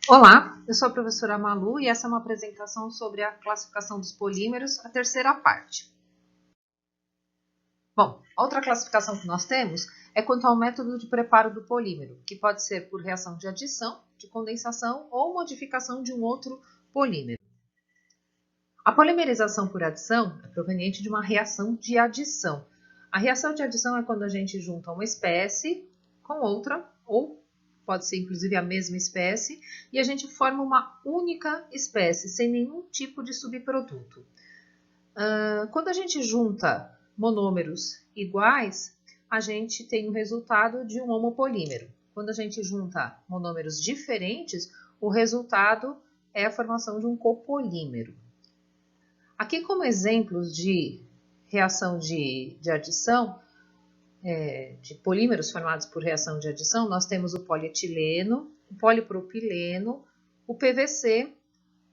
Olá, eu sou a professora Malu e essa é uma apresentação sobre a classificação dos polímeros, a terceira parte. Bom, outra classificação que nós temos é quanto ao método de preparo do polímero, que pode ser por reação de adição, de condensação ou modificação de um outro polímero. A polimerização por adição é proveniente de uma reação de adição. A reação de adição é quando a gente junta uma espécie com outra, ou pode ser inclusive a mesma espécie, e a gente forma uma única espécie, sem nenhum tipo de subproduto. Quando a gente junta monômeros iguais, a gente tem o resultado de um homopolímero. Quando a gente junta monômeros diferentes, o resultado é a formação de um copolímero. Aqui, como exemplos de reação de adição, de polímeros formados por reação de adição, nós temos o polietileno, o polipropileno, o PVC,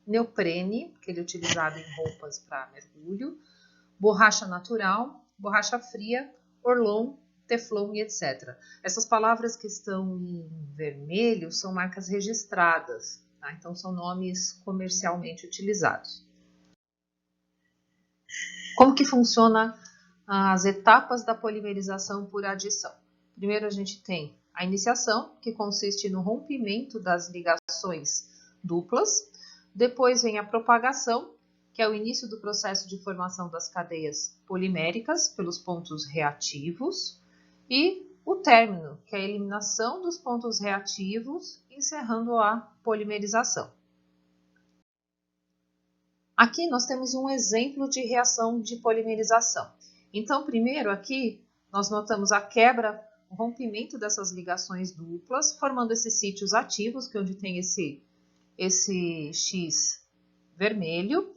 neoprene, que ele é utilizado em roupas para mergulho, borracha natural, borracha fria, orlon, teflon e etc. Essas palavras que estão em vermelho são marcas registradas, tá? Então são nomes comercialmente utilizados. Como que funciona as etapas da polimerização por adição? Primeiro a gente tem a iniciação, que consiste no rompimento das ligações duplas. Depois vem a propagação, que é o início do processo de formação das cadeias poliméricas pelos pontos reativos. E o término, que é a eliminação dos pontos reativos, encerrando a polimerização. Aqui nós temos um exemplo de reação de polimerização. Então, primeiro aqui, nós notamos a quebra, o rompimento dessas ligações duplas, formando esses sítios ativos, que é onde tem esse X vermelho,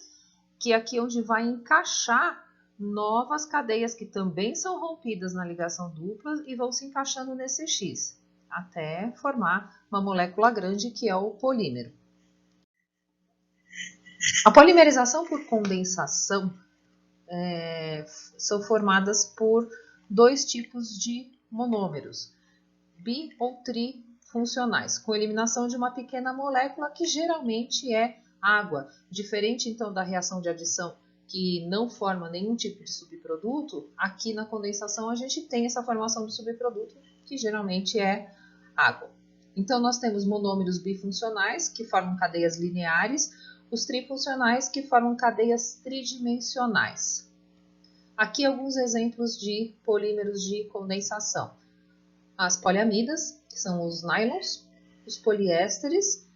que é aqui onde vai encaixar novas cadeias que também são rompidas na ligação dupla e vão se encaixando nesse X, até formar uma molécula grande, que é o polímero. A polimerização por condensação são formadas por dois tipos de monômeros, bi ou trifuncionais, com eliminação de uma pequena molécula que geralmente é água. Diferente então da reação de adição, que não forma nenhum tipo de subproduto, aqui na condensação a gente tem essa formação de subproduto, que geralmente é água. Então nós temos monômeros bifuncionais, que formam cadeias lineares, os trifuncionais, que formam cadeias tridimensionais. Aqui alguns exemplos de polímeros de condensação. As poliamidas, que são os nylons, os poliésteres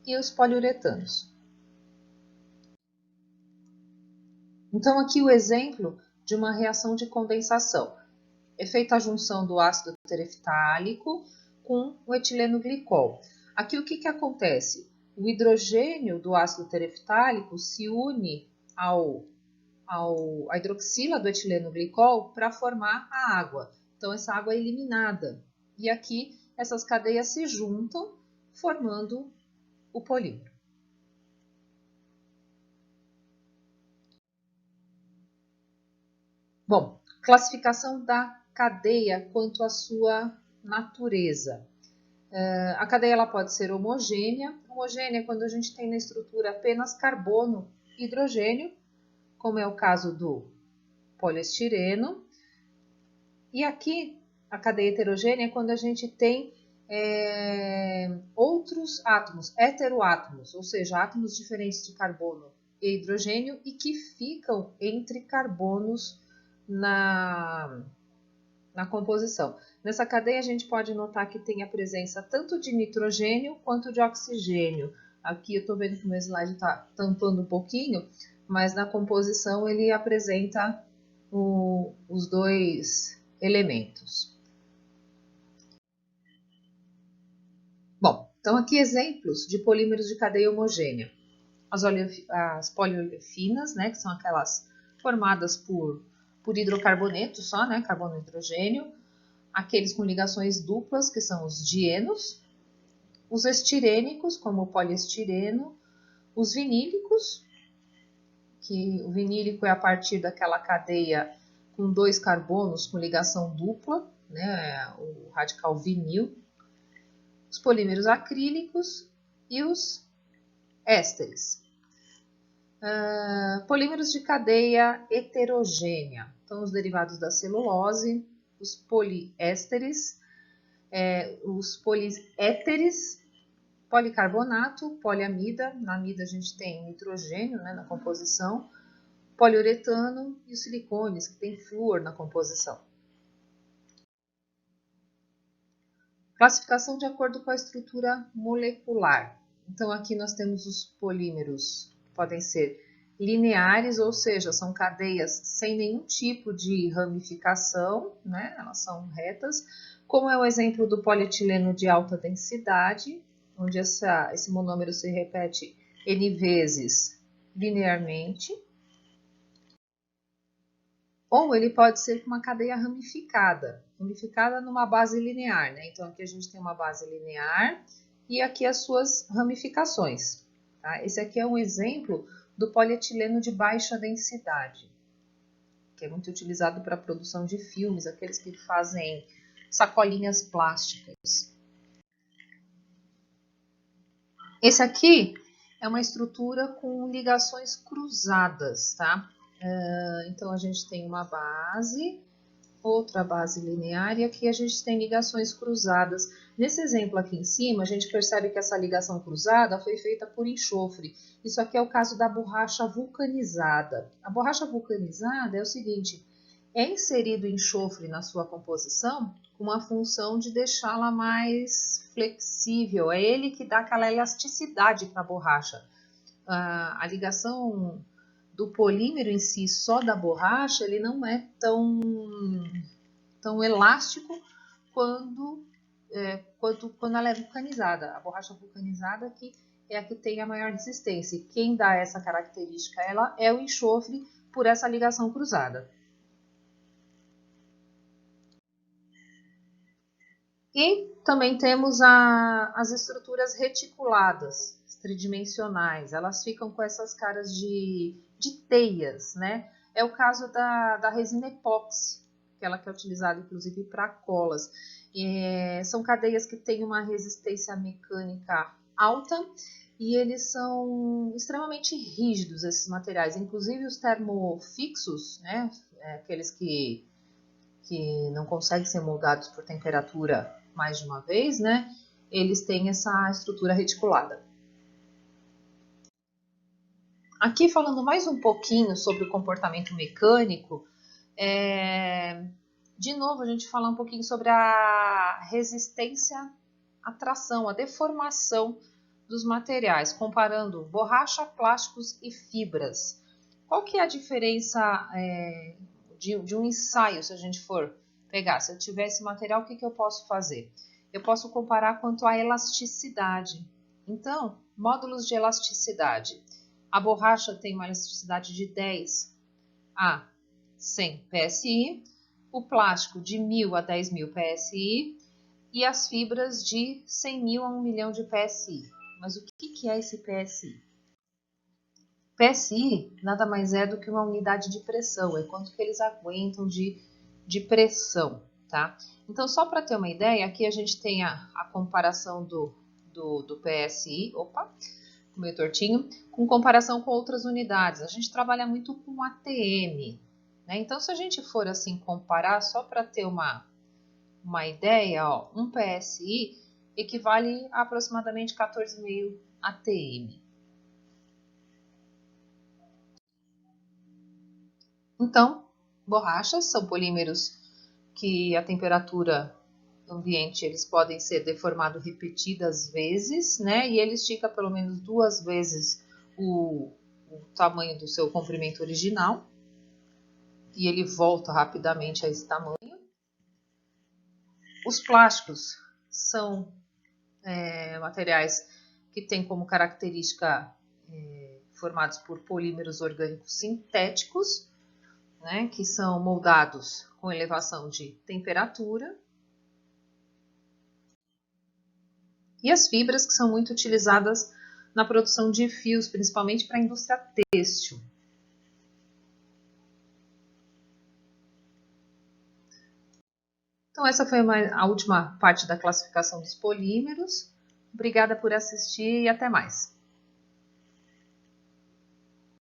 e os poliuretanos. Então aqui o exemplo de uma reação de condensação. É feita a junção do ácido tereftálico com o etileno glicol. Aqui o que acontece? O hidrogênio do ácido tereftálico se une à hidroxila do etileno glicol para formar a água. Então essa água é eliminada. E aqui essas cadeias se juntam, formando o polímero. Bom, classificação da cadeia quanto à sua natureza. A cadeia ela pode ser homogênea. Homogênea é quando a gente tem na estrutura apenas carbono e hidrogênio, como é o caso do poliestireno. E aqui, a cadeia heterogênea é quando a gente tem outros átomos, heteroátomos, ou seja, átomos diferentes de carbono e hidrogênio e que ficam entre carbonos na composição. Nessa cadeia a gente pode notar que tem a presença tanto de nitrogênio quanto de oxigênio. Aqui eu estou vendo que o meu slide está tampando um pouquinho, mas na composição ele apresenta os dois elementos. Bom, então aqui exemplos de polímeros de cadeia homogênea. As poliolefinas, né, que são aquelas formadas por hidrocarboneto só, né, carbono e hidrogênio. Aqueles com ligações duplas, que são os dienos. Os estirênicos, como o poliestireno. Os vinílicos, que o vinílico é a partir daquela cadeia com dois carbonos com ligação dupla, né, o radical vinil. Os polímeros acrílicos e os ésteres. Polímeros de cadeia heterogênea. Então, os derivados da celulose, os poliésteres, os poliéteres, policarbonato, poliamida. Na amida a gente tem nitrogênio, né, na composição, poliuretano e os silicones, que tem flúor na composição. Classificação de acordo com a estrutura molecular. Então, aqui nós temos os polímeros, que podem ser lineares, ou seja, são cadeias sem nenhum tipo de ramificação, né? Elas são retas, como é o exemplo do polietileno de alta densidade, onde esse monômero se repete N vezes linearmente. Ou ele pode ser com uma cadeia ramificada numa base linear, né? Então, aqui a gente tem uma base linear e aqui as suas ramificações. Tá? Esse aqui é um exemplo do polietileno de baixa densidade, que é muito utilizado para a produção de filmes, aqueles que fazem sacolinhas plásticas. Esse aqui é uma estrutura com ligações cruzadas, tá? Então, a gente tem uma base, outra base linear, e aqui a gente tem ligações cruzadas. Nesse exemplo aqui em cima, a gente percebe que essa ligação cruzada foi feita por enxofre. Isso aqui é o caso da borracha vulcanizada. A borracha vulcanizada é o seguinte, é inserido enxofre na sua composição com uma função de deixá-la mais flexível. É ele que dá aquela elasticidade para a borracha. A ligação do polímero em si, só da borracha, ele não é tão elástico quando ela é vulcanizada. A borracha vulcanizada que é a que tem a maior resistência. E quem dá essa característica ela é o enxofre por essa ligação cruzada. E também temos as estruturas reticuladas, tridimensionais. Elas ficam com essas caras de teias, né? É o caso da resina epóxi, aquela que é utilizada inclusive para colas. São cadeias que têm uma resistência mecânica alta e eles são extremamente rígidos, esses materiais. Inclusive os termofixos, né? Aqueles que não conseguem ser moldados por temperatura mais de uma vez, né? Eles têm essa estrutura reticulada. Aqui falando mais um pouquinho sobre o comportamento mecânico, de novo a gente fala um pouquinho sobre a resistência à tração, a deformação dos materiais, comparando borracha, plásticos e fibras. Qual que é a diferença de um ensaio, se a gente for pegar? Se eu tiver esse material, o que eu posso fazer? Eu posso comparar quanto à elasticidade. Então, módulos de elasticidade. A borracha tem uma elasticidade de 10 a 100 PSI, o plástico de 1000 a 10.000 PSI e as fibras de 100.000 a 1 milhão de PSI. Mas o que é esse PSI? PSI nada mais é do que uma unidade de pressão, é quanto que eles aguentam de pressão, tá? Então, só para ter uma ideia, aqui a gente tem a comparação do PSI, meio tortinho, com comparação com outras unidades. A gente trabalha muito com ATM, né? Então, se a gente for assim comparar, só para ter uma ideia, ó, um PSI equivale a aproximadamente 14,5 ATM. Então, borrachas são polímeros que a temperatura ambiente eles podem ser deformados repetidas vezes, né? E ele estica pelo menos 2 vezes o tamanho do seu comprimento original. E ele volta rapidamente a esse tamanho. Os plásticos são materiais que têm como característica formados por polímeros orgânicos sintéticos, né, que são moldados com elevação de temperatura. E as fibras, que são muito utilizadas na produção de fios, principalmente para a indústria têxtil. Então, essa foi a última parte da classificação dos polímeros. Obrigada por assistir e até mais!